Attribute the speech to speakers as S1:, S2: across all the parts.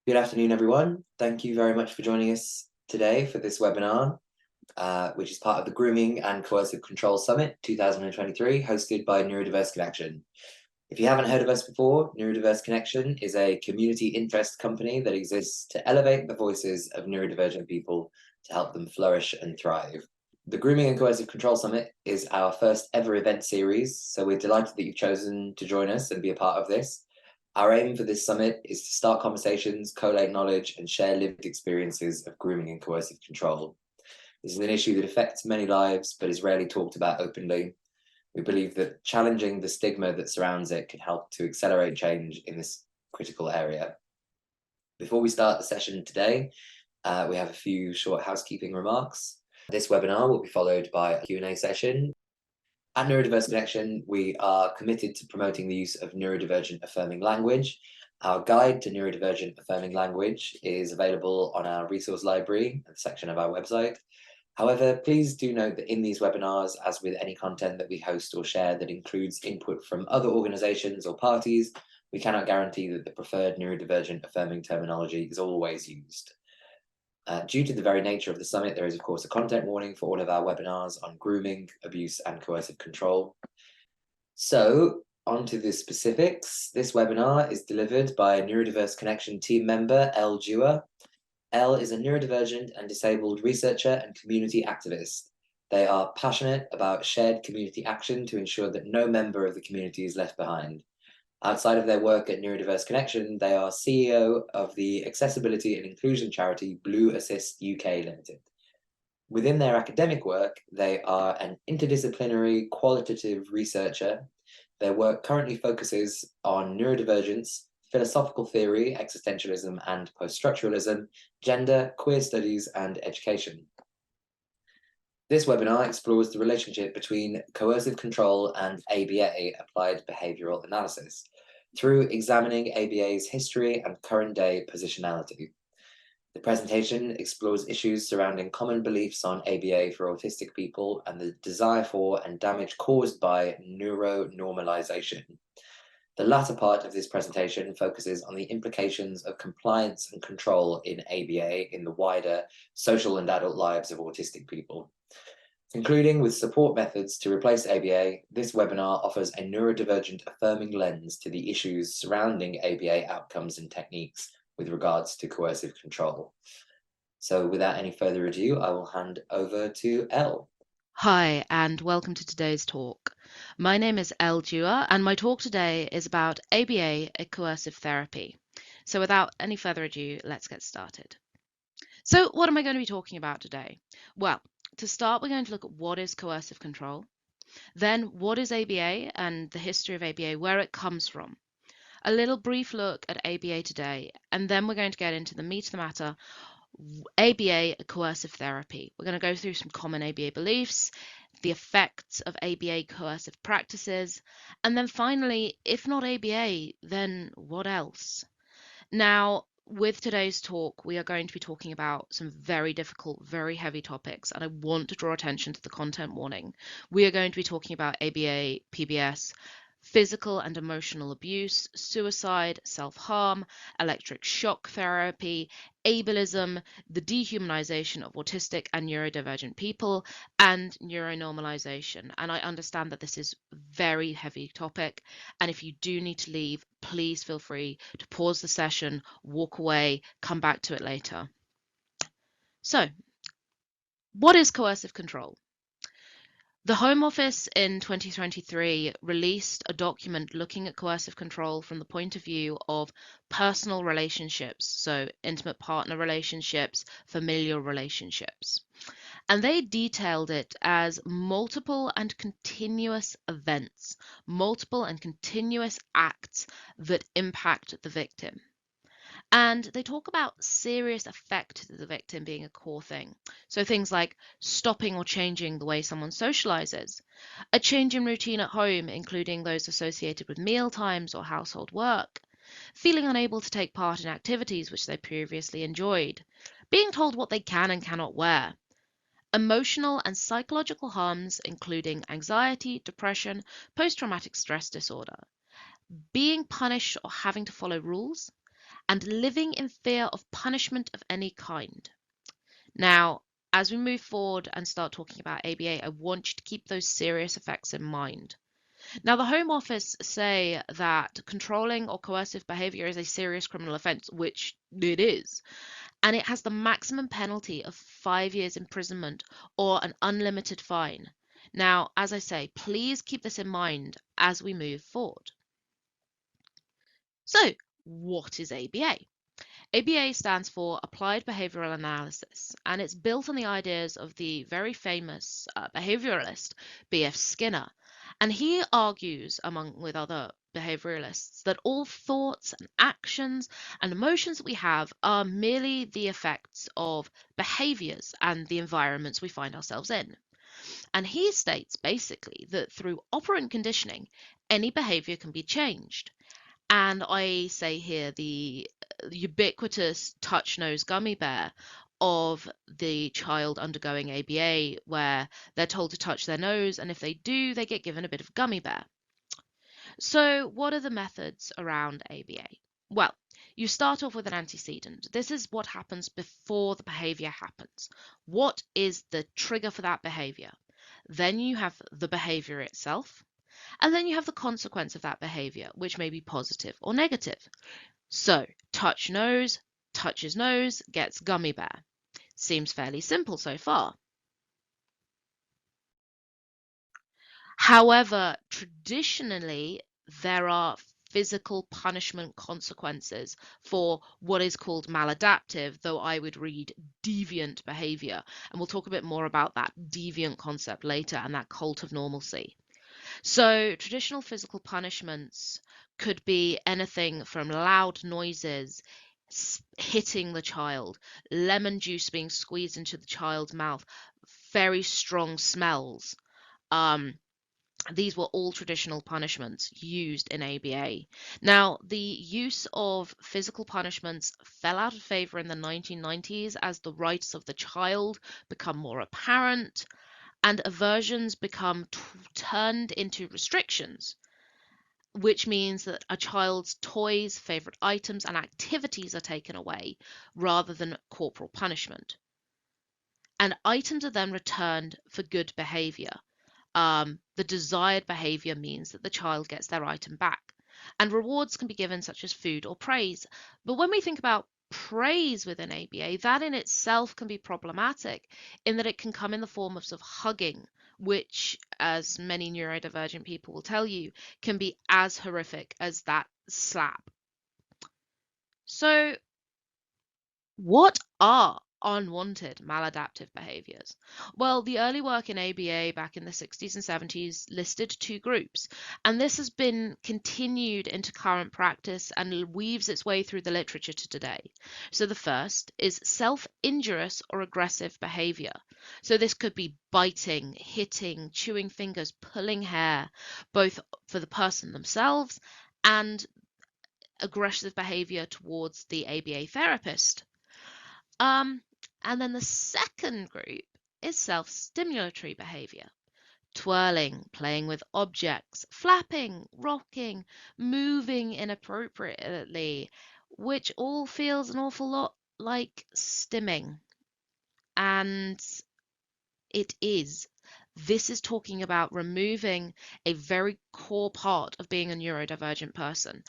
S1: Good afternoon, everyone. Thank you very much for joining us today for this webinar, which is part of the Grooming and Coercive Control Summit 2023, hosted by Neurodiverse Connection. If you haven't heard of us before, Neurodiverse Connection is a community interest company that exists to elevate the voices of neurodivergent people to help them flourish and thrive. The Grooming and Coercive Control Summit is our first ever event series, so we're delighted that you've chosen to join us and be a part of this. Our aim for this summit is to start conversations, collate knowledge, and share lived experiences of grooming and coercive control. This is an issue that affects many lives, but is rarely talked about openly. We believe that challenging the stigma that surrounds it can help to accelerate change in this critical area. Before we start the session today, we have a few short housekeeping remarks. This webinar will be followed by a Q&A session. At Neurodiverse Connection, we are committed to promoting the use of neurodivergent affirming language. Our guide to neurodivergent affirming language is available on our resource library section of our website. However, please do note that in these webinars, as with any content that we host or share that includes input from other organizations or parties, we cannot guarantee that the preferred neurodivergent affirming terminology is always used. Due to the very nature of the summit, there is of course a content warning for all of our webinars on grooming, abuse, and coercive control. So, on to the specifics. This webinar is delivered by a Neurodiverse Connection team member, Dewar. Elle is a neurodivergent and disabled researcher and community activist. They are passionate about shared community action to ensure that no member of the community is left behind. Outside of their work at Neurodiverse Connection, they are CEO of the accessibility and inclusion charity Blue Assist UK Limited. Within their academic work, they are an interdisciplinary qualitative researcher. Their work currently focuses on neurodivergence, philosophical theory, existentialism and post-structuralism, gender, queer studies, and education. This webinar explores the relationship between coercive control and ABA, applied behavioral analysis, through examining ABA's history and current-day positionality. The presentation explores issues surrounding common beliefs on ABA for autistic people and the desire for and damage caused by neuronormalization. The latter part of this presentation focuses on the implications of compliance and control in ABA in the wider social and adult lives of autistic people. Concluding with support methods to replace ABA, this webinar offers a neurodivergent affirming lens to the issues surrounding ABA outcomes and techniques with regards to coercive control. So without any further ado, I will hand over to Elle.
S2: Hi, and welcome to today's talk. My name is Dewar, and my talk today is about ABA, a coercive therapy. So without any further ado, let's get started. So what am I going to be talking about today? Well, to start, we're going to look at what is coercive control, then what is ABA and the history of ABA, where it comes from, a little brief look at ABA today, and then we're going to get into the meat of the matter, ABA, a coercive therapy. We're going to go through some common ABA beliefs, the effects of ABA coercive practices, and then finally, if not ABA, then what else? Now, with today's talk, we are going to be talking about some very difficult, very heavy topics, and I want to draw attention to the content warning. We are going to be talking about ABA, PBS, physical and emotional abuse, suicide, self-harm, electric shock therapy, ableism, the dehumanization of autistic and neurodivergent people, and neuronormalization. And I understand that this is a very heavy topic, and if you do need to leave, please feel free to pause the session, walk away, come back to it later. So, what is coercive control? The Home Office in 2023 released a document looking at coercive control from the point of view of personal relationships, so intimate partner relationships, familial relationships. And they detailed it as multiple and continuous events, multiple and continuous acts that impact the victim. And they talk about serious effect to the victim being a core thing. So things like stopping or changing the way someone socializes, a change in routine at home, including those associated with meal times or household work, feeling unable to take part in activities which they previously enjoyed, being told what they can and cannot wear, emotional and psychological harms, including anxiety, depression, post-traumatic stress disorder, being punished or having to follow rules, and living in fear of punishment of any kind. Now, as we move forward and start talking about ABA, I want you to keep those serious effects in mind. Now, the Home Office say that controlling or coercive behaviour is a serious criminal offence, which it is, and it has the maximum penalty of 5 years imprisonment or an unlimited fine. Now, as I say, please keep this in mind as we move forward. So, what is ABA? ABA stands for Applied Behavioral Analysis, and it's built on the ideas of the very famous behavioralist B.F. Skinner. And he argues, among with other behavioralists, that all thoughts and actions and emotions that we have are merely the effects of behaviors and the environments we find ourselves in. And he states basically that through operant conditioning, any behavior can be changed. And I say here the ubiquitous touch nose gummy bear of the child undergoing ABA, where they're told to touch their nose, and if they do, they get given a bit of gummy bear. So, what are the methods around ABA? Well, you start off with an antecedent. This is what happens before the behavior happens. What is the trigger for that behavior? Then you have the behavior itself. And then you have the consequence of that behavior, which may be positive or negative. So, touch nose, touches nose, gets gummy bear. Seems fairly simple so far. However, traditionally, there are physical punishment consequences for what is called maladaptive, though I would read deviant behavior. And we'll talk a bit more about that deviant concept later and that cult of normalcy. So traditional physical punishments could be anything from loud noises, hitting the child, lemon juice being squeezed into the child's mouth, very strong smells. These were all traditional punishments used in ABA. Now, the use of physical punishments fell out of favor in the 1990s as the rights of the child become more apparent and aversions become turned into restrictions, which means that a child's toys, favorite items, and activities are taken away rather than corporal punishment. And items are then returned for good behavior. The desired behavior means that the child gets their item back. And rewards can be given, such as food or praise. But when we think about praise within ABA, that in itself can be problematic in that it can come in the form of hugging, which, as many neurodivergent people will tell you, can be as horrific as that slap. So, what are unwanted maladaptive behaviors? Well, the early work in ABA back in the 60s and 70s listed two groups, and this has been continued into current practice and weaves its way through the literature to today. So the first is self-injurious or aggressive behavior. So this could be biting, hitting, chewing fingers, pulling hair, both for the person themselves and aggressive behavior towards the ABA therapist. And then the second group is self-stimulatory behavior. Twirling, playing with objects, flapping, rocking, moving inappropriately, which all feels an awful lot like stimming. And it is. This is talking about removing a very core part of being a neurodivergent person.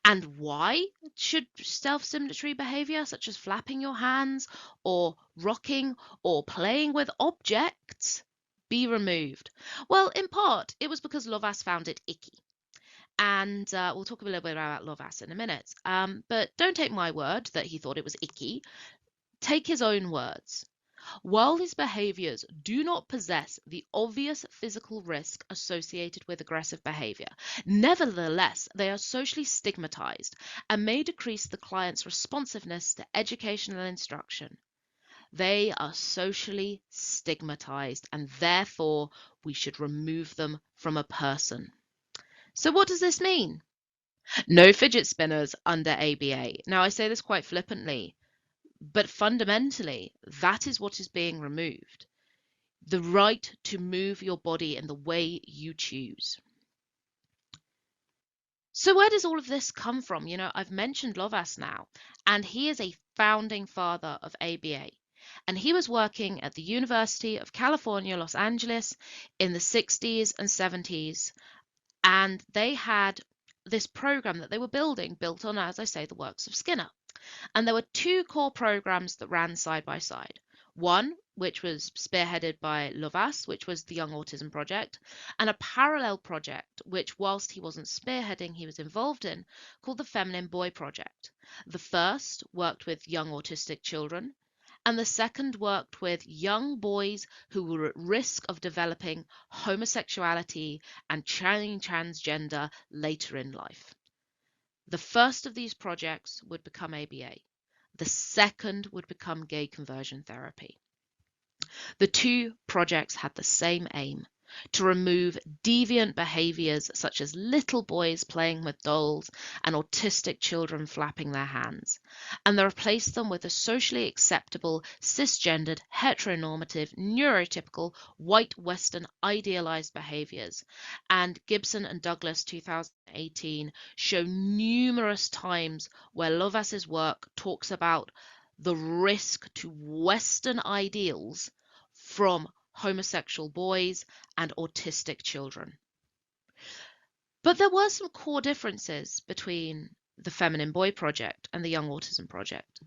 S2: And why should self-stimulatory behavior, such as flapping your hands or rocking or playing with objects, be removed? Well, in part, it was because Lovaas found it icky. And we'll talk a little bit about Lovaas in a minute. But don't take my word that he thought it was icky. Take his own words. While these behaviors do not possess the obvious physical risk associated with aggressive behavior, nevertheless, they are socially stigmatized and may decrease the client's responsiveness to educational instruction. They are socially stigmatized, and therefore we should remove them from a person. So what does this mean? No fidget spinners under ABA. Now, I say this quite flippantly, but fundamentally, that is what is being removed. The right to move your body in the way you choose. So where does all of this come from? I've mentioned Lovaas now, and he is a founding father of ABA. And he was working at the University of California, Los Angeles in the 60s and 70s. And they had this program that they were building, built on, as I say, the works of Skinner. And there were two core programs that ran side by side. One, which was spearheaded by Lovaas, which was the Young Autism Project, and a parallel project, which whilst he wasn't spearheading, he was involved in, called the Feminine Boy Project. The first worked with young autistic children, and the second worked with young boys who were at risk of developing homosexuality and transgender later in life. The first of these projects would become ABA. The second would become gay conversion therapy. The two projects had the same aim: to remove deviant behaviors such as little boys playing with dolls and autistic children flapping their hands, and they replace them with the socially acceptable, cisgendered, heteronormative, neurotypical, white Western idealized behaviors. And Gibson and Douglas 2018 show numerous times where Lovaas's work talks about the risk to Western ideals from homosexual boys and autistic children. But there were some core differences between the Feminine Boy Project and the Young Autism Project.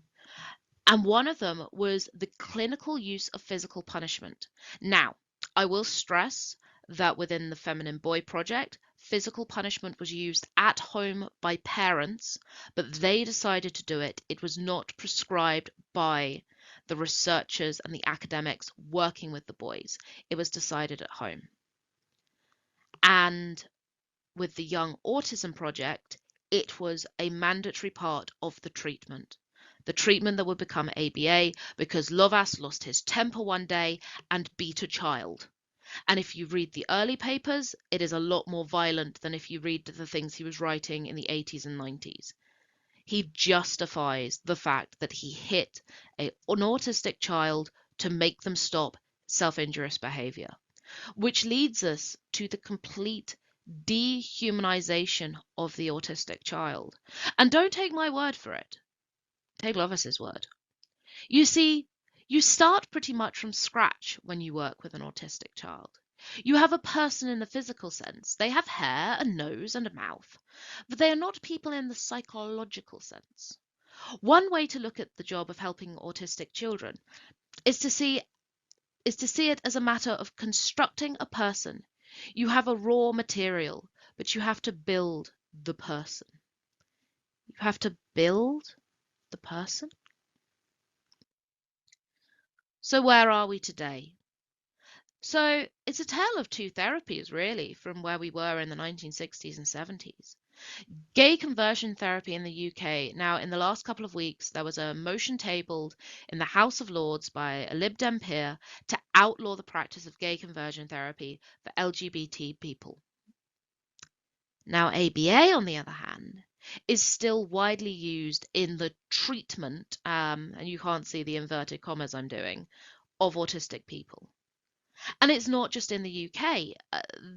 S2: And one of them was the clinical use of physical punishment. Now, I will stress that within the Feminine Boy Project, physical punishment was used at home by parents, but they decided to do it. It was not prescribed by the researchers and the academics working with the boys. It was decided at home. And with the Young Autism Project, it was a mandatory part of the treatment that would become ABA, because Lovaas lost his temper one day and beat a child. And if you read the early papers, it is a lot more violent than if you read the things he was writing in the 80s and 90s. He justifies the fact that he hit an autistic child to make them stop self-injurious behavior, which leads us to the complete dehumanization of the autistic child. And don't take my word for it. Take Lovaas's word. You see, you start pretty much from scratch when you work with an autistic child. You have a person in the physical sense. They have hair, a nose, and a mouth, but they are not people in the psychological sense. One way to look at the job of helping autistic children is to see it as a matter of constructing a person. You have a raw material, but you have to build the person. You have to build the person. So where are we today? So it's a tale of two therapies, really, from where we were in the 1960s and 70s. Gay conversion therapy in the UK. Now, in the last couple of weeks, there was a motion tabled in the House of Lords by a Lib Dem peer to outlaw the practice of gay conversion therapy for LGBT people. Now, ABA, on the other hand, is still widely used in the treatment, and you can't see the inverted commas I'm doing, of autistic people. And it's not just in the UK.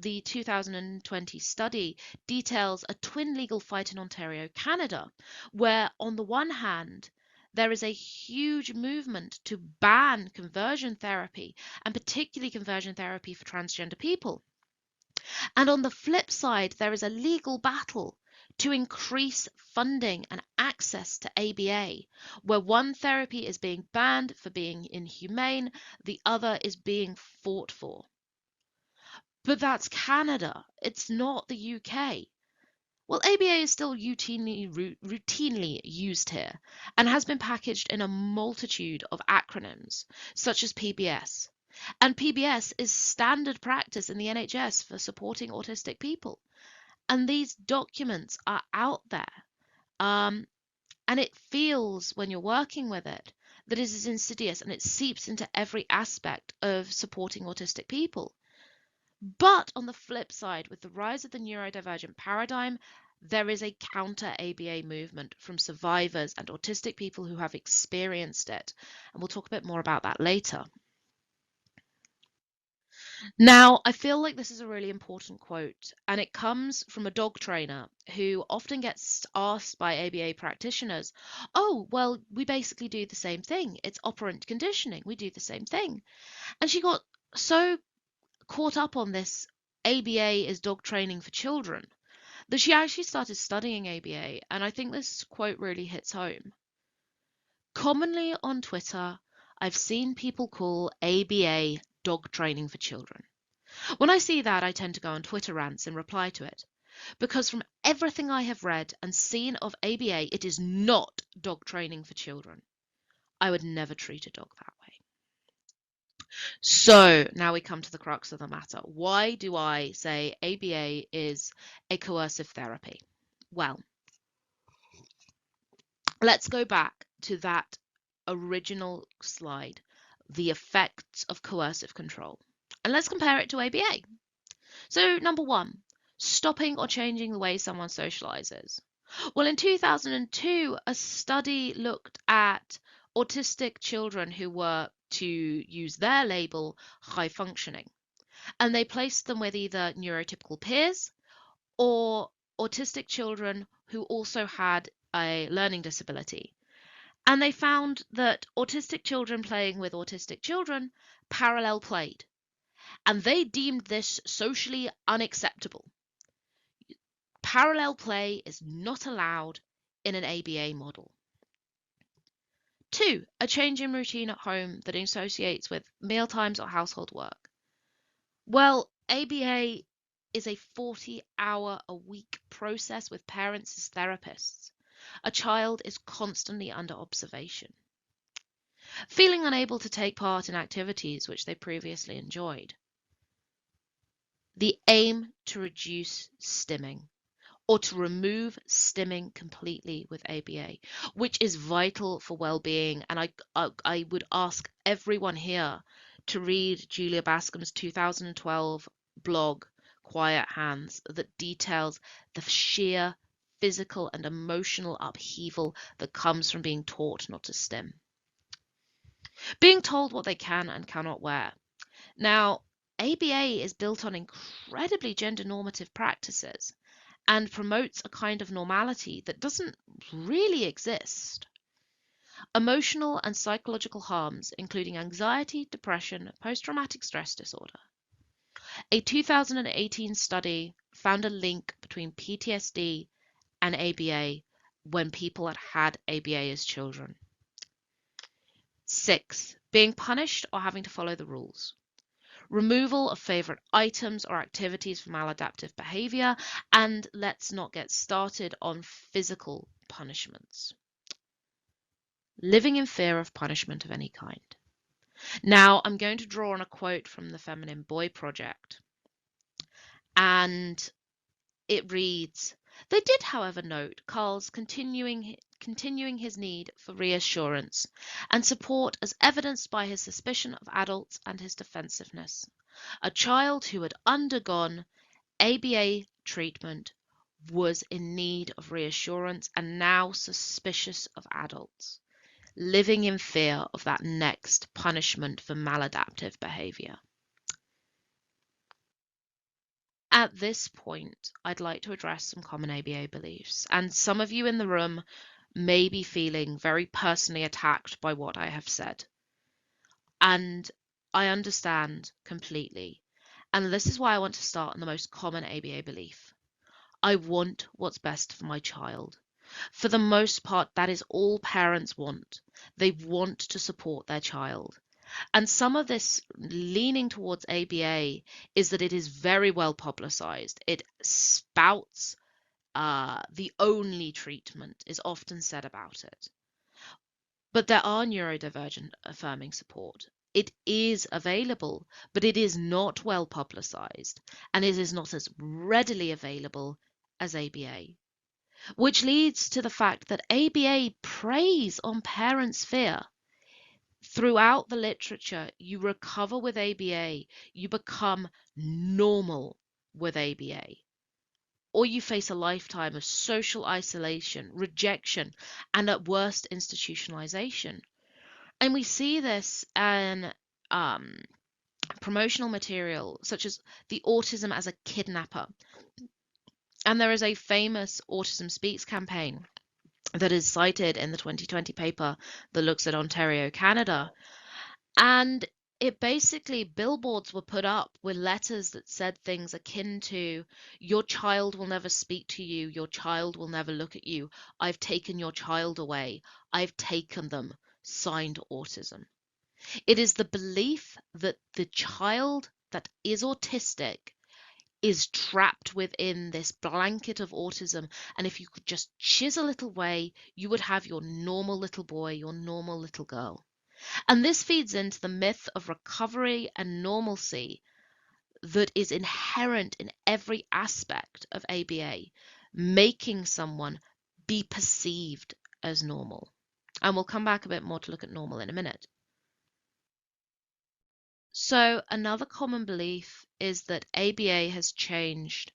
S2: The 2020 study details a twin legal fight in Ontario, Canada, where on the one hand, there is a huge movement to ban conversion therapy, and particularly conversion therapy for transgender people. And on the flip side, there is a legal battle to increase funding and access to ABA, where one therapy is being banned for being inhumane, the other is being fought for. But that's Canada, it's not the UK. Well, ABA is still routinely used here and has been packaged in a multitude of acronyms, such as PBS. And PBS is standard practice in the NHS for supporting autistic people. And these documents are out there. And it feels, when you're working with it, that it is insidious and it seeps into every aspect of supporting autistic people. But on the flip side, with the rise of the neurodivergent paradigm, there is a counter ABA movement from survivors and autistic people who have experienced it. And we'll talk a bit more about that later. Now, I feel like this is a really important quote, and it comes from a dog trainer who often gets asked by ABA practitioners, oh, well, we basically do the same thing. It's operant conditioning. We do the same thing. And she got so caught up on this ABA is dog training for children that she actually started studying ABA, and I think this quote really hits home. Commonly on Twitter, I've seen people call ABA dog training for children. When I see that, I tend to go on Twitter rants and reply to it, because from everything I have read and seen of ABA, it is not dog training for children. I would never treat a dog that way. So now we come to the crux of the matter. Why do I say ABA is a coercive therapy? Well, let's go back to that original slide, the effects of coercive control, and let's compare it to ABA. So, number one, stopping or changing the way someone socializes. Well, in 2002, a study looked at autistic children who were, to use their label, high functioning, and they placed them with either neurotypical peers or autistic children who also had a learning disability. And they found that autistic children playing with autistic children parallel played, and they deemed this socially unacceptable. Parallel play is not allowed in an ABA model. 2. A change in routine at home that associates with mealtimes or household work. Well, ABA is a 40-hour-a-week process with parents as therapists. A child is constantly under observation. Feeling unable to take part in activities which they previously enjoyed. The aim to reduce stimming, or to remove stimming completely with ABA, which is vital for well-being. And I would ask everyone here to read Julia Bascom's 2012 blog, Quiet Hands, that details the sheer physical and emotional upheaval that comes from being taught not to stim. Being told what they can and cannot wear. Now, ABA is built on incredibly gender normative practices and promotes a kind of normality that doesn't really exist. Emotional and psychological harms, including anxiety, depression, post-traumatic stress disorder. A 2018 study found a link between PTSD and ABA when people had had ABA as children. 6. Being punished or having to follow the rules. Removal of favorite items or activities for maladaptive behavior, and let's not get started on physical punishments. Living in fear of punishment of any kind. Now, I'm going to draw on a quote from the Feminine Boy Project, and it reads, they did, however, note Carl's continuing his need for reassurance and support as evidenced by his suspicion of adults and his defensiveness. A child who had undergone ABA treatment was in need of reassurance and now suspicious of adults, living in fear of that next punishment for maladaptive behavior. At this point, I'd like to address some common ABA beliefs, and some of you in the room may be feeling very personally attacked by what I have said. And I understand completely. And this is why I want to start on the most common ABA belief. I want what's best for my child. For the most part, that is all parents want. They want to support their child. And some of this leaning towards ABA is that it is very well publicized. It spouts the only treatment is often said about it. But there are neurodivergent affirming support. It is available, but it is not well publicized, and it is not as readily available as ABA. Which leads to the fact that ABA preys on parents' fear. Throughout the literature, you recover with ABA, you become normal with ABA, or you face a lifetime of social isolation, rejection, and at worst, institutionalization. And we see this in promotional material such as the autism as a kidnapper. And there is a famous Autism Speaks campaign that is cited in the 2020 paper that looks at Ontario, Canada. And it basically, billboards were put up with letters that said things akin to, your child will never speak to you, your child will never look at you, I've taken your child away, I've taken them, signed autism. It is the belief that the child that is autistic is trapped within this blanket of autism, and if you could just chisel it away, you would have your normal little boy, your normal little girl. And this feeds into the myth of recovery and normalcy that is inherent in every aspect of ABA, making someone be perceived as normal. And we'll come back a bit more to look at normal in a minute. So another common belief is that ABA has changed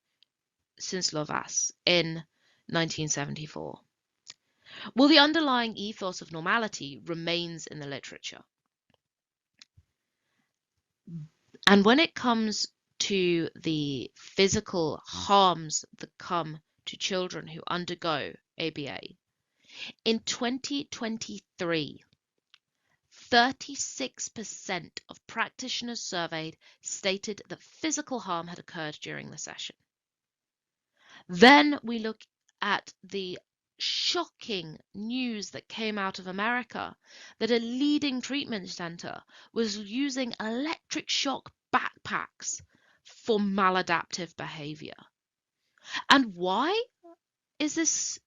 S2: since Lovas in 1974. Well, the underlying ethos of normality remains in the literature. And when it comes to the physical harms that come to children who undergo ABA, in 2023, 36% of practitioners surveyed stated that physical harm had occurred during the session. Then we look at the shocking news that came out of America that a leading treatment center was using electric shock backpacks for maladaptive behavior. And why is this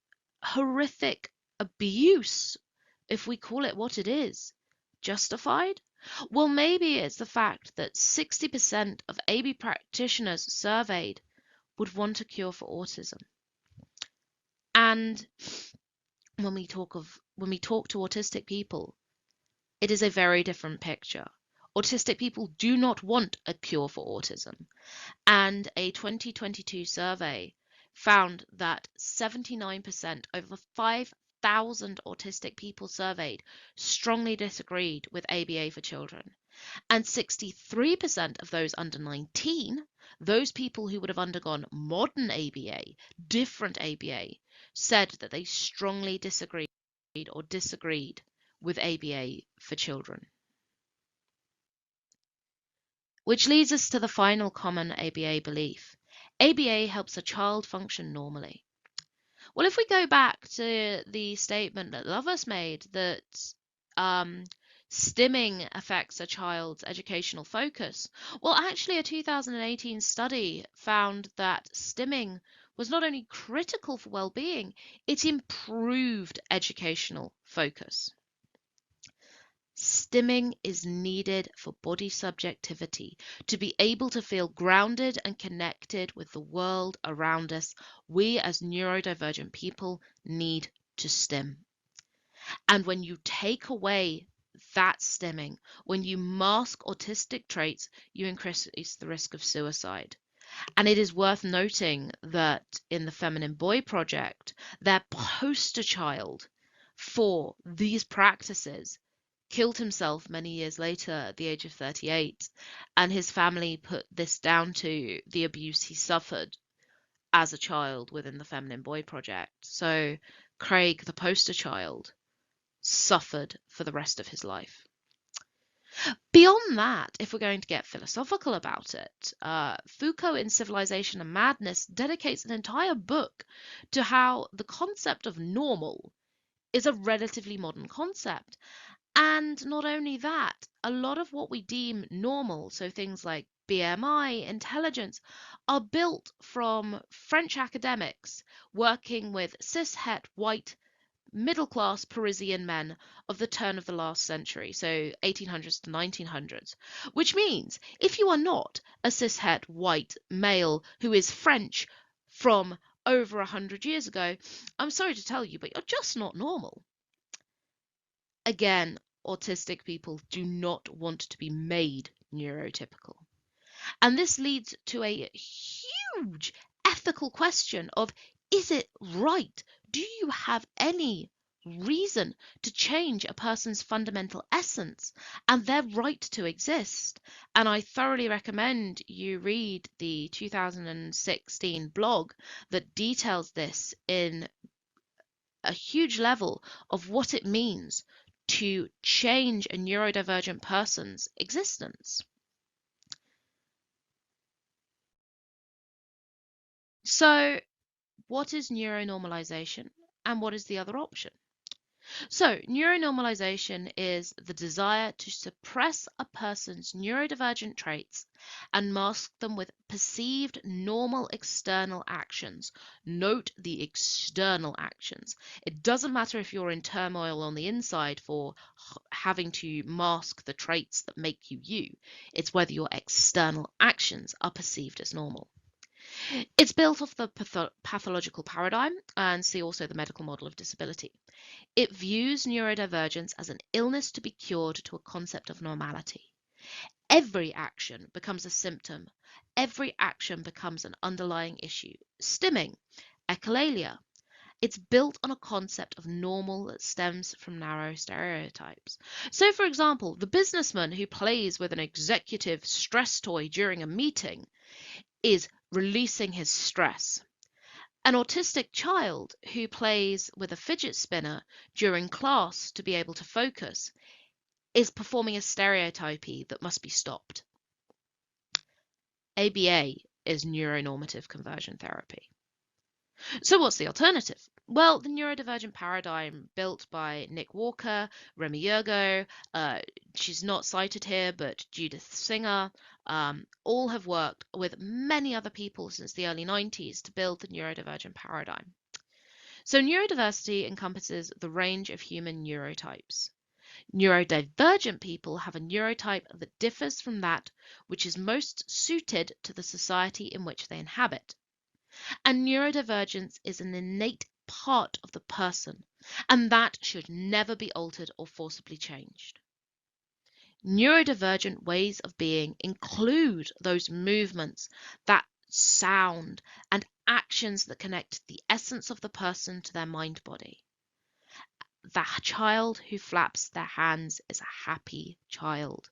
S2: horrific abuse, if we call it what it is, justified? Well, maybe it's the fact that 60% of AB practitioners surveyed would want a cure for autism. And when we talk to autistic people, it is a very different picture. Autistic people do not want a cure for autism. And a 2022 survey found that 79%, over 5,000 autistic people surveyed, strongly disagreed with ABA for children. And 63% of those under 19, those people who would have undergone modern ABA, different ABA, said that they strongly disagreed with ABA for children. Which leads us to the final common ABA belief. ABA helps a child function normally. Well, if we go back to the statement that Lovas made that stimming affects a child's educational focus, well, actually a 2018 study found that stimming was not only critical for well-being, it improved educational focus. Stimming is needed for body subjectivity, to be able to feel grounded and connected with the world around us. We as neurodivergent people need to stim. And when you take away that stimming, when you mask autistic traits, you increase the risk of suicide. And it is worth noting that in the Feminine Boy Project, their poster child for these practices killed himself many years later at the age of 38, and his family put this down to the abuse he suffered as a child within the Feminine Boy Project. So Craig, the poster child, suffered for the rest of his life. Beyond that, if we're going to get philosophical about it, Foucault in Civilization and Madness dedicates an entire book to how the concept of normal is a relatively modern concept. And not only that, a lot of what we deem normal, so things like BMI, intelligence, are built from French academics working with cis-het white middle-class Parisian men of the turn of the last century, so 1800s to 1900s, which means if you are not a cis-het white male who is French from over 100 years ago, I'm sorry to tell you, but you're just not normal. Again, autistic people do not want to be made neurotypical. And this leads to a huge ethical question of, is it right? Do you have any reason to change a person's fundamental essence and their right to exist. And I thoroughly recommend you read the 2016 blog that details this in a huge level of what it means to change a neurodivergent person's existence. So, what is neuronormalization and what is the other option? So, neuronormalization is the desire to suppress a person's neurodivergent traits and mask them with perceived normal external actions. Note the external actions. It doesn't matter if you're in turmoil on the inside for having to mask the traits that make you you. It's whether your external actions are perceived as normal. It's built off the pathological paradigm and see also the medical model of disability. It views neurodivergence as an illness to be cured to a concept of normality. Every action becomes a symptom. Every action becomes an underlying issue. Stimming, echolalia. It's built on a concept of normal that stems from narrow stereotypes. So, for example, the businessman who plays with an executive stress toy during a meeting is releasing his stress. An autistic child who plays with a fidget spinner during class to be able to focus is performing a stereotypy that must be stopped. ABA is neuronormative conversion therapy. So what's the alternative? Well, the neurodivergent paradigm built by Nick Walker, Remy Yergo, she's not cited here, but Judith Singer, all have worked with many other people since the early 90s to build the neurodivergent paradigm. So neurodiversity encompasses the range of human neurotypes. Neurodivergent people have a neurotype that differs from that which is most suited to the society in which they inhabit. And neurodivergence is an innate part of the person, and that should never be altered or forcibly changed. Neurodivergent ways of being include those movements, that sound, and actions that connect the essence of the person to their mind body. The child who flaps their hands is a happy child.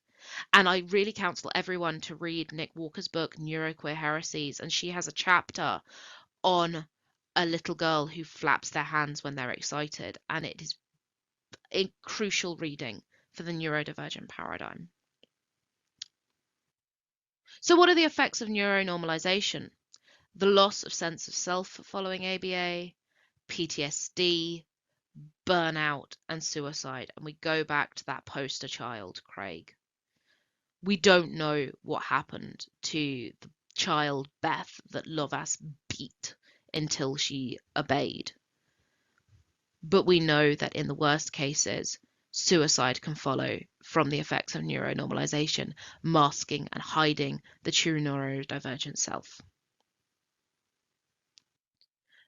S2: And I really counsel everyone to read Nick Walker's book, Neuroqueer Heresies, and she has a chapter on a little girl who flaps their hands when they're excited, and it is a crucial reading for the neurodivergent paradigm. So what are the effects of neuronormalization? The loss of sense of self following ABA, PTSD, burnout, and suicide. And we go back to that poster child, Craig. We don't know what happened to the child, Beth, that Lovas beat until she obeyed. But we know that in the worst cases, suicide can follow from the effects of neuronormalization, masking and hiding the true neurodivergent self.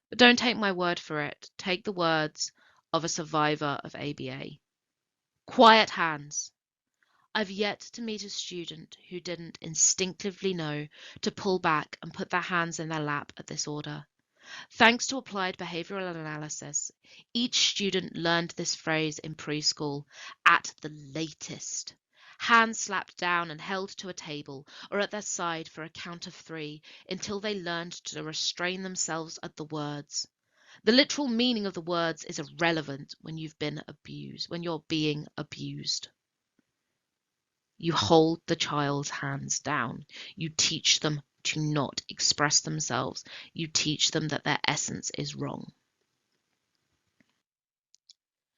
S2: But don't take my word for it. Take the words of a survivor of ABA. Quiet hands. I've yet to meet a student who didn't instinctively know to pull back and put their hands in their lap at this order. Thanks to applied behavioral analysis, each student learned this phrase in preschool at the latest. Hands slapped down and held to a table or at their side for a count of 3 until they learned to restrain themselves at the words. The literal meaning of the words is irrelevant when you've been abused, when you're being abused. You hold the child's hands down. You teach them to not express themselves. You teach them that their essence is wrong.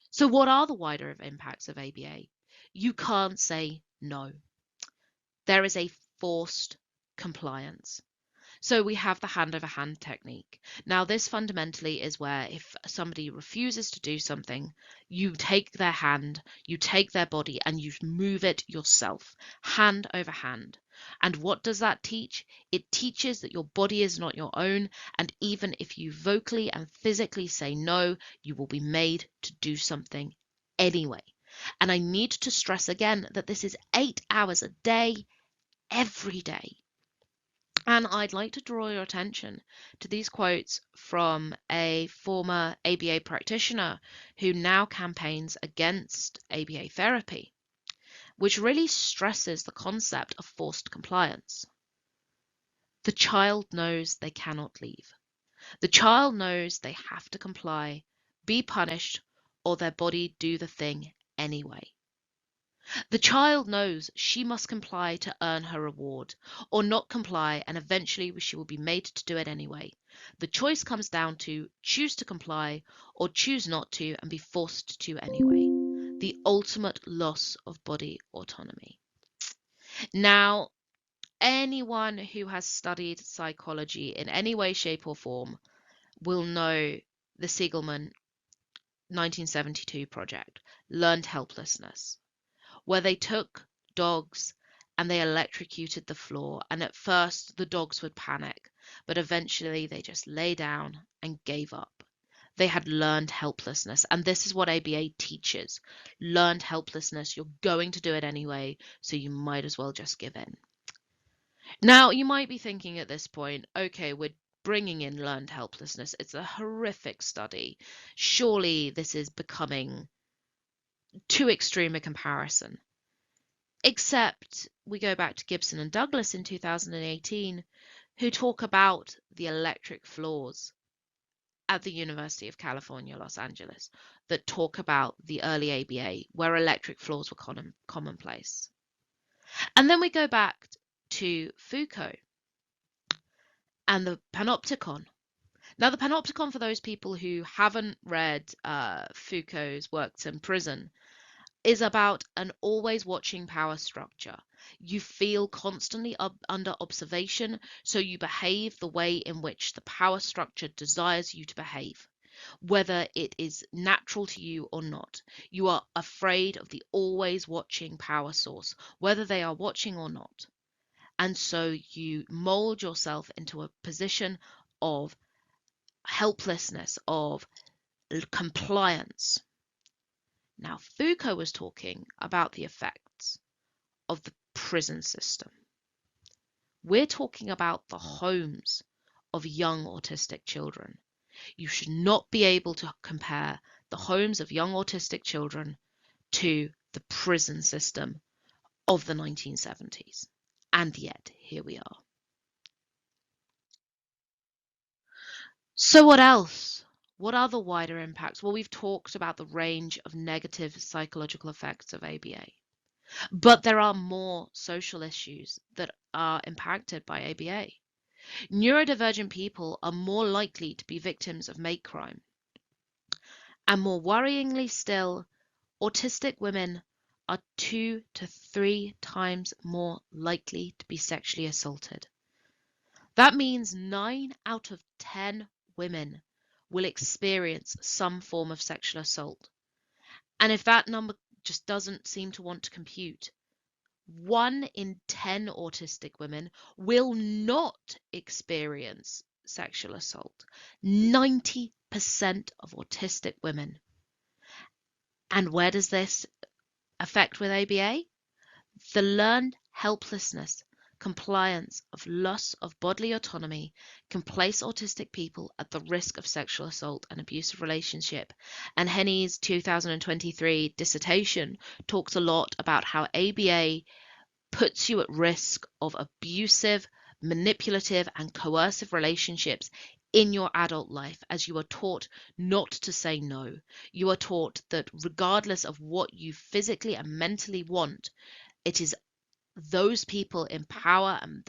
S2: So what are the wider impacts of ABA? You can't say no. There is a forced compliance. So we have the hand over hand technique. Now this fundamentally is where if somebody refuses to do something, you take their hand, you take their body and you move it yourself, hand over hand. And what does that teach? It teaches that your body is not your own, and even if you vocally and physically say no, you will be made to do something anyway. And I need to stress again that this is 8 hours a day, every day. And I'd like to draw your attention to these quotes from a former ABA practitioner who now campaigns against ABA therapy, which really stresses the concept of forced compliance. The child knows they cannot leave. The child knows they have to comply, be punished, or their body do the thing anyway. The child knows she must comply to earn her reward, or not comply, and eventually she will be made to do it anyway. The choice comes down to choose to comply or choose not to and be forced to anyway. The ultimate loss of body autonomy. Now, anyone who has studied psychology in any way, shape, or form will know the Siegelman 1972 project, Learned Helplessness, where they took dogs and they electrocuted the floor. And at first, the dogs would panic, but eventually they just lay down and gave up. They had learned helplessness. And this is what ABA teaches. Learned helplessness. You're going to do it anyway, so you might as well just give in. Now, you might be thinking at this point, okay, we're bringing in learned helplessness. It's a horrific study. Surely this is becoming too extreme a comparison. Except we go back to Gibson and Douglas in 2018, who talk about the electric floors at the University of California, Los Angeles, that talk about the early ABA, where electric floors were commonplace. And then we go back to Foucault and the panopticon. Now, the panopticon, for those people who haven't read Foucault's works in prison, is about an always watching power structure. You feel constantly under observation, so you behave the way in which the power structure desires you to behave, whether it is natural to you or not. You are afraid of the always watching power source, whether they are watching or not. And so you mold yourself into a position of helplessness, of compliance. Now, Foucault was talking about the effects of the prison system. We're talking about the homes of young autistic children. You should not be able to compare the homes of young autistic children to the prison system of the 1970s. And yet, here we are. So what else? What are the wider impacts? Well, we've talked about the range of negative psychological effects of ABA. But there are more social issues that are impacted by ABA. Neurodivergent people are more likely to be victims of mate crime. And more worryingly still, autistic women are 2 to 3 times more likely to be sexually assaulted. That means 9 out of 10 women will experience some form of sexual assault. And if that number just doesn't seem to want to compute, 1 in 10 autistic women will not experience sexual assault. 90% of autistic women. And where does this affect with ABA? The learned helplessness, compliance of loss of bodily autonomy can place autistic people at the risk of sexual assault and abusive relationship. And Henny's 2023 dissertation talks a lot about how ABA puts you at risk of abusive, manipulative, and coercive relationships in your adult life, as you are taught not to say no. You are taught that regardless of what you physically and mentally want, it is those people in power and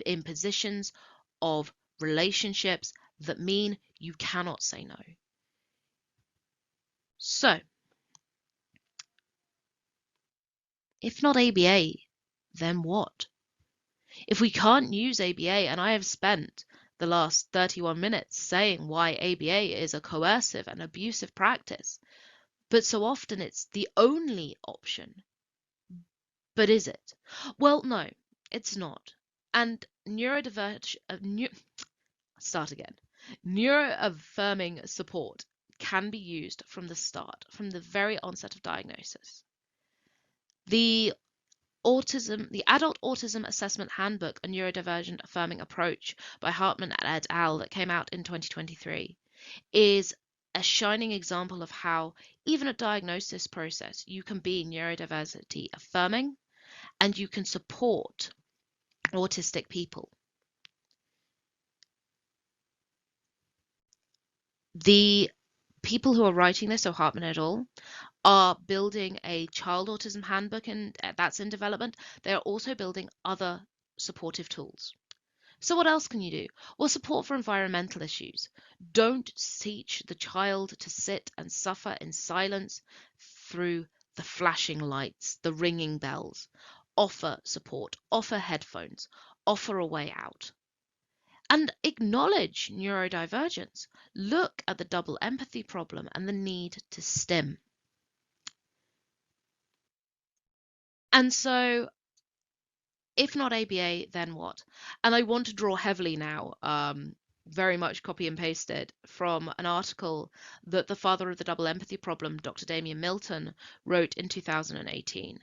S2: in positions of relationships that mean you cannot say no. So, if not ABA, then what? If we can't use ABA, and I have spent the last 31 minutes saying why ABA is a coercive and abusive practice, but so often it's the only option. But is it? Well, no, it's not. And neuroaffirming support can be used from the start, from the very onset of diagnosis. The The Adult Autism Assessment Handbook, a Neurodivergent Affirming Approach by Hartman et al. That came out in 2023, is a shining example of how, even at diagnosis process, you can be neurodiversity affirming and you can support autistic people. The people who are writing this, so Hartman et al., are building a child autism handbook, and that's in development. They are also building other supportive tools. So what else can you do? Well, support for environmental issues. Don't teach the child to sit and suffer in silence through the flashing lights, the ringing bells. Offer support, offer headphones, offer a way out. And acknowledge neurodivergence. Look at the double empathy problem and the need to stim. And so, if not ABA, then what? And I want to draw heavily now, very much copy and pasted from an article that the father of the double empathy problem, Dr. Damien Milton, wrote in 2018.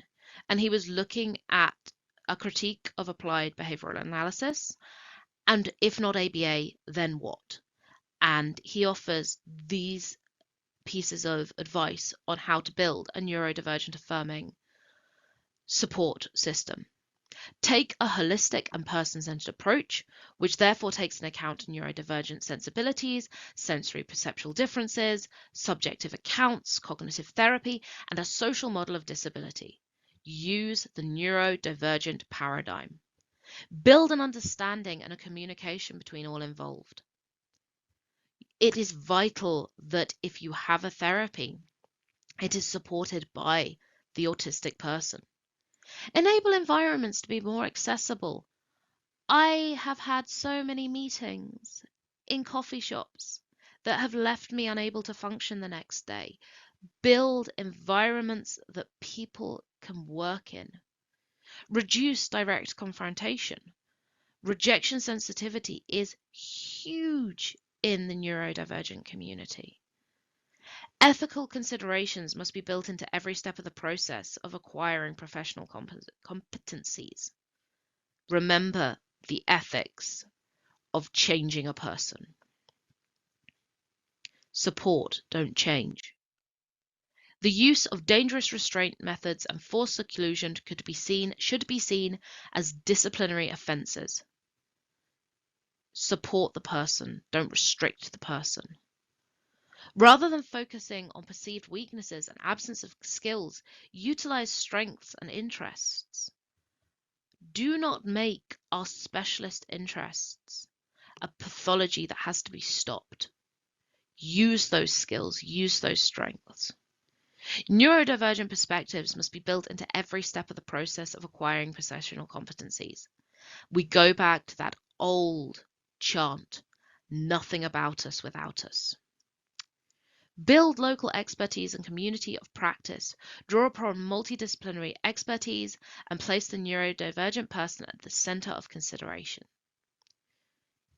S2: And he was looking at a critique of applied behavioral analysis. And if not ABA, then what? And he offers these pieces of advice on how to build a neurodivergent affirming support system. Take a holistic and person-centered approach, which therefore takes into account neurodivergent sensibilities, sensory perceptual differences, subjective accounts, cognitive therapy, and a social model of disability. Use the neurodivergent paradigm. Build an understanding and a communication between all involved. It is vital that if you have a therapy, it is supported by the autistic person. Enable environments to be more accessible. I have had so many meetings in coffee shops that have left me unable to function the next day. Build environments that people can work in. Reduce direct confrontation. Rejection sensitivity is huge in the neurodivergent community. Ethical considerations must be built into every step of the process of acquiring professional competencies. Remember the ethics of changing a person. Support, don't change. The use of dangerous restraint methods and forced seclusion should be seen as disciplinary offences. Support the person, don't restrict the person. Rather than focusing on perceived weaknesses and absence of skills, utilize strengths and interests. Do not make our specialist interests a pathology that has to be stopped. Use those skills, use those strengths. Neurodivergent perspectives must be built into every step of the process of acquiring professional competencies. We go back to that old chant, nothing about us without us. Build local expertise and community of practice. Draw upon multidisciplinary expertise and place the neurodivergent person at the center of consideration.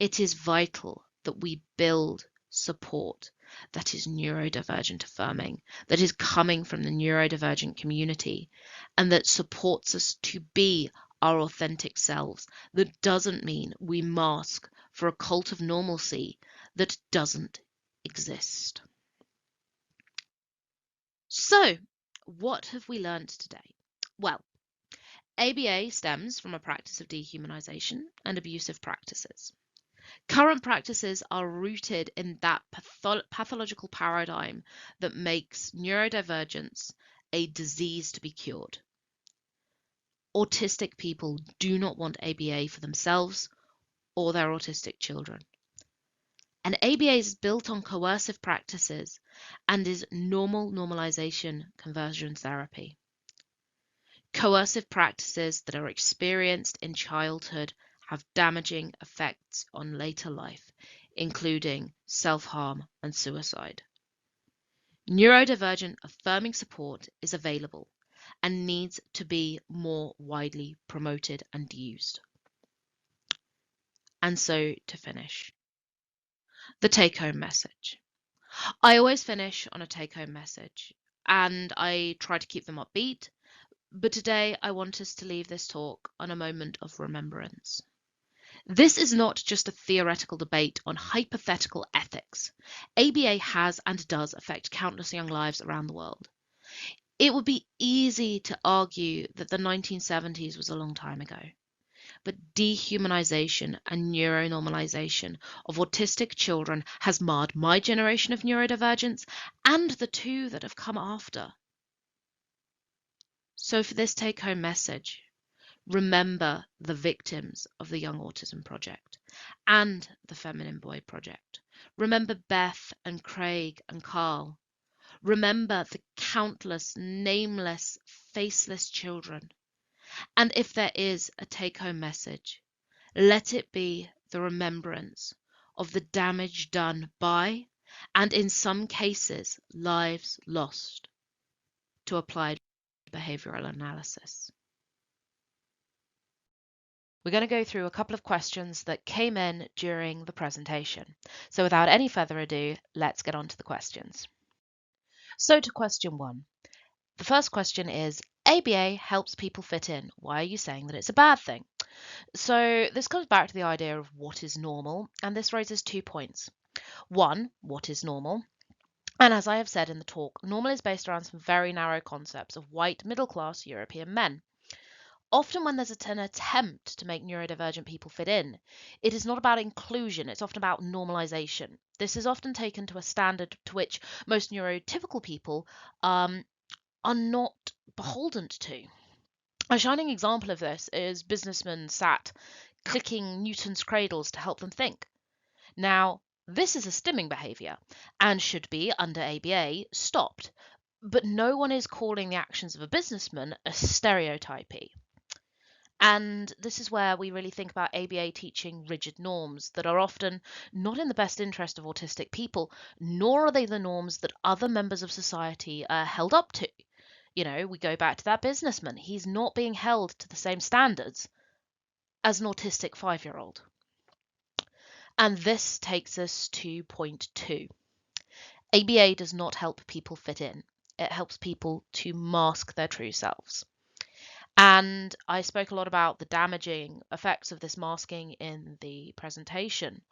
S2: It is vital that we build support that is neurodivergent affirming, that is coming from the neurodivergent community, and that supports us to be our authentic selves. That doesn't mean we mask for a cult of normalcy that doesn't exist. So, what have we learned today? Well, ABA stems from a practice of dehumanization and abusive practices. Current practices are rooted in that pathological paradigm that makes neurodivergence a disease to be cured. Autistic people do not want ABA for themselves or their autistic children. And ABA is built on coercive practices and is normalization conversion therapy. Coercive practices that are experienced in childhood have damaging effects on later life, including self-harm and suicide. Neurodivergent affirming support is available and needs to be more widely promoted and used. And so to finish, the take-home message. I always finish on a take-home message, and I try to keep them upbeat, But today I want us to leave this talk on a moment of remembrance. This is not just a theoretical debate on hypothetical ethics. ABA has and does affect countless young lives around the world. It would be easy to argue that the 1970s was a long time ago, but dehumanization and neuronormalization of autistic children has marred my generation of neurodivergence and the two that have come after. So for this take-home message, remember the victims of the Young Autism Project and the Feminine Boy Project. Remember Beth and Craig and Carl. Remember the countless nameless, faceless children. And if there is a take-home message, let it be the remembrance of the damage done by, and in some cases, lives lost to applied behavioral analysis. We're going to go through a couple of questions that came in during the presentation. So without any further ado, let's get on to the questions. So to question 1. The first question is, ABA helps people fit in. Why are you saying that it's a bad thing? So this comes back to the idea of what is normal, and this raises 2 points. 1, what is normal? And as I have said in the talk, normal is based around some very narrow concepts of white, middle-class European men. Often when there's an attempt to make neurodivergent people fit in, it is not about inclusion, it's often about normalization. This is often taken to a standard to which most neurotypical people are not beholden to. A shining example of this is businessmen sat clicking Newton's cradles to help them think. Now, this is a stimming behavior and should be, under ABA, stopped, but no one is calling the actions of a businessman a stereotypy. And this is where we really think about ABA teaching rigid norms that are often not in the best interest of autistic people, nor are they the norms that other members of society are held up to. You know, we go back to that businessman. He's not being held to the same standards as an autistic 5-year-old. And this takes us to point 2. ABA does not help people fit in. It helps people to mask their true selves. And I spoke a lot about the damaging effects of this masking in the presentation.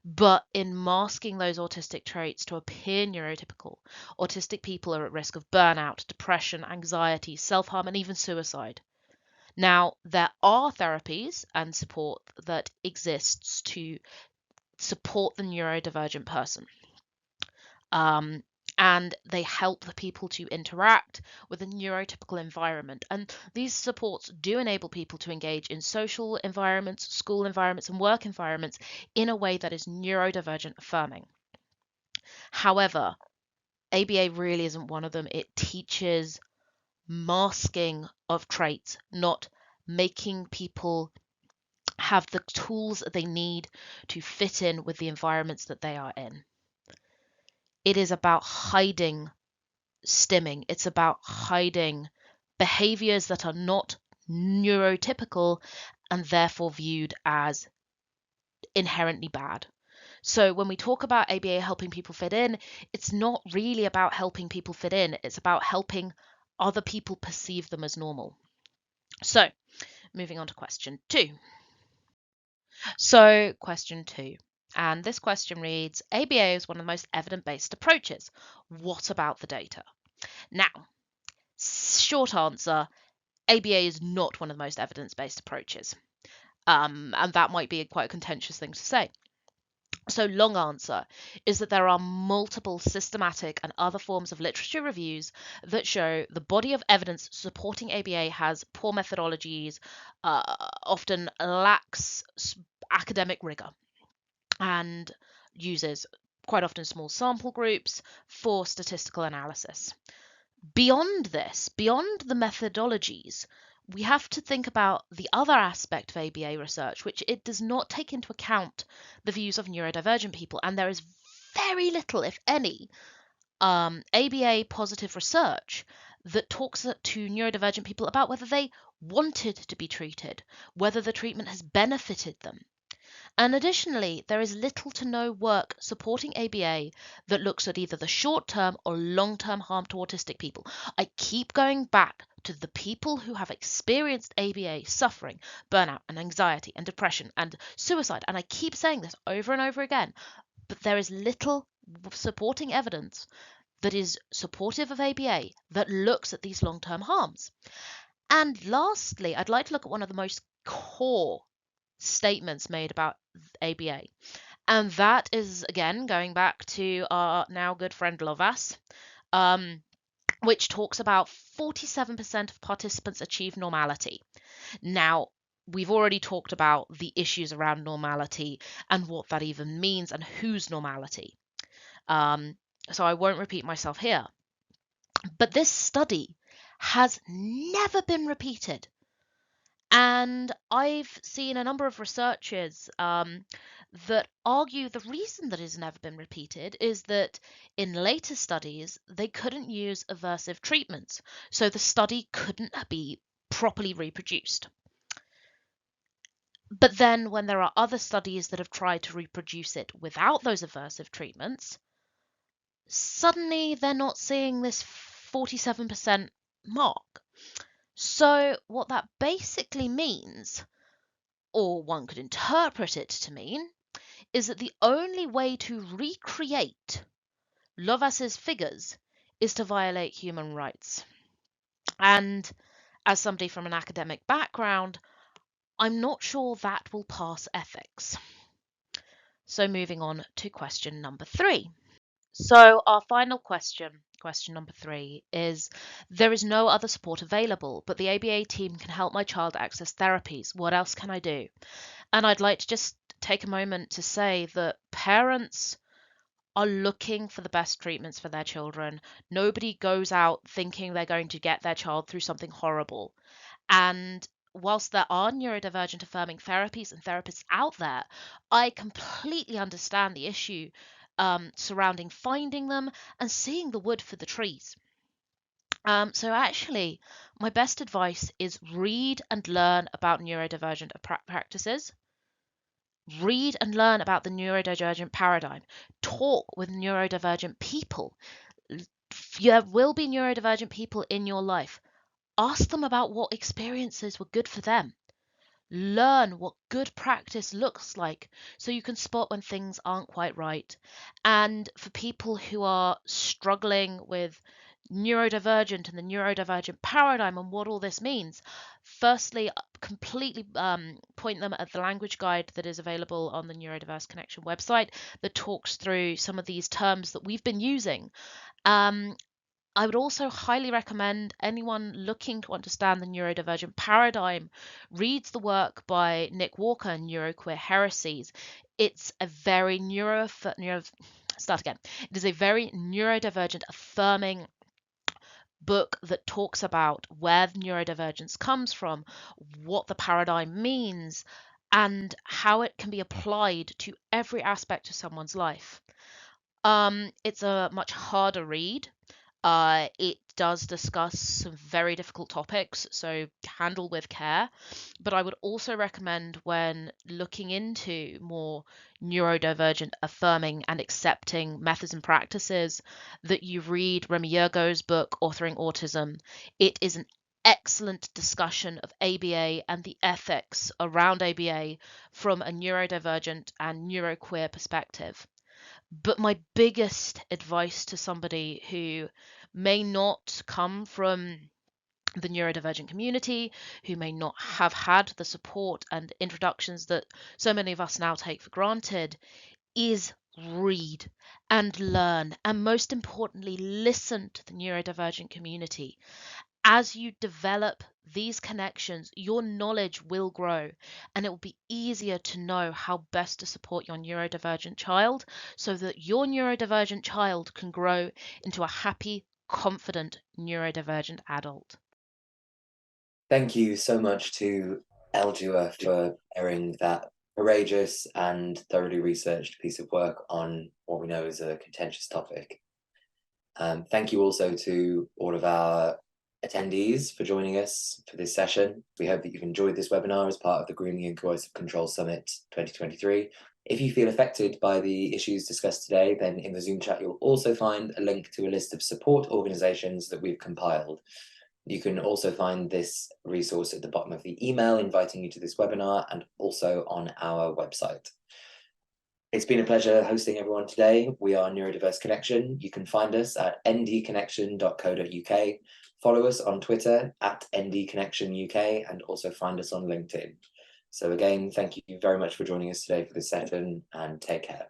S2: But in masking those autistic traits to appear neurotypical, autistic people are at risk of burnout, depression, anxiety, self-harm, and even suicide. Now, there are therapies and support that exists to support the neurodivergent person. And they help the people to interact with a neurotypical environment. And these supports do enable people to engage in social environments, school environments, and work environments in a way that is neurodivergent affirming. However, ABA really isn't one of them. It teaches masking of traits, not making people have the tools they need to fit in with the environments that they are in. It is about hiding stimming. It's about hiding behaviors that are not neurotypical and therefore viewed as inherently bad. So when we talk about ABA helping people fit in, it's not really about helping people fit in. It's about helping other people perceive them as normal. So moving on to question 2. So question 2. And this question reads, ABA is one of the most evidence-based approaches. What about the data? Now, short answer, ABA is not one of the most evidence-based approaches. And that might be quite a contentious thing to say. So long answer is that there are multiple systematic and other forms of literature reviews that show the body of evidence supporting ABA has poor methodologies, often lacks academic rigor, and uses quite often small sample groups for statistical analysis. Beyond this, beyond the methodologies, we have to think about the other aspect of ABA research, which it does not take into account the views of neurodivergent people. And there is very little, if any, ABA positive research that talks to neurodivergent people about whether they wanted to be treated, whether the treatment has benefited them. And additionally, there is little to no work supporting ABA that looks at either the short-term or long-term harm to autistic people. I keep going back to the people who have experienced ABA suffering, burnout and anxiety and depression and suicide. And I keep saying this over and over again, but there is little supporting evidence that is supportive of ABA that looks at these long-term harms. And lastly, I'd like to look at one of the most core statements made about ABA. And that is, again, going back to our now good friend Lovas, which talks about 47% of participants achieve normality. Now, we've already talked about the issues around normality and what that even means and whose normality. So I won't repeat myself here. But this study has never been repeated. And I've seen a number of researchers that argue the reason that it's never been repeated is that in later studies, they couldn't use aversive treatments. So the study couldn't be properly reproduced. But then when there are other studies that have tried to reproduce it without those aversive treatments, suddenly they're not seeing this 47% mark. So what that basically means, or one could interpret it to mean, is that the only way to recreate Lovas's figures is to violate human rights. And as somebody from an academic background, I'm not sure that will pass ethics. So moving on to question number 3. So our final question number 3, is there is no other support available, but the ABA team can help my child access therapies. What else can I do? And I'd like to just take a moment to say that parents are looking for the best treatments for their children. Nobody goes out thinking they're going to get their child through something horrible. And whilst there are neurodivergent affirming therapies and therapists out there, I completely understand the issue surrounding finding them and seeing the wood for the trees. So actually, my best advice is read and learn about neurodivergent practices. Read and learn about the neurodivergent paradigm. Talk with neurodivergent people. There will be neurodivergent people in your life. Ask them about what experiences were good for them. Learn what good practice looks like so you can spot when things aren't quite right. And for people who are struggling with neurodivergent and the neurodivergent paradigm and what all this means, firstly, completely point them at the language guide that is available on the Neurodiverse Connection website that talks through some of these terms that we've been using. I would also highly recommend anyone looking to understand the neurodivergent paradigm reads the work by Nick Walker, Neuroqueer Heresies. It's a very It is a very neurodivergent affirming book that talks about where neurodivergence comes from, what the paradigm means, and how it can be applied to every aspect of someone's life. It's a much harder read. It does discuss some very difficult topics, so handle with care. But I would also recommend when looking into more neurodivergent affirming and accepting methods and practices that you read Remy Yergo's book, Authoring Autism. It is an excellent discussion of ABA and the ethics around ABA from a neurodivergent and neuroqueer perspective. But my biggest advice to somebody who may not come from the neurodivergent community, who may not have had the support and introductions that so many of us now take for granted, is read and learn, and most importantly, listen to the neurodivergent community. As you develop these connections, your knowledge will grow and it will be easier to know how best to support your neurodivergent child so that your neurodivergent child can grow into a happy, confident neurodivergent adult.
S1: Thank you so much to Dewar for sharing that courageous and thoroughly researched piece of work on what we know is a contentious topic. Thank you also to all of our attendees for joining us for this session. We hope that you've enjoyed this webinar as part of the Grooming and Coercive Control Summit 2023. If you feel affected by the issues discussed today, then in the Zoom chat, you'll also find a link to a list of support organisations that we've compiled. You can also find this resource at the bottom of the email inviting you to this webinar and also on our website. It's been a pleasure hosting everyone today. We are Neurodiverse Connection. You can find us at ndconnection.co.uk. Follow us on Twitter at ndconnectionuk and also find us on LinkedIn. So again, thank you very much for joining us today for this session and take care.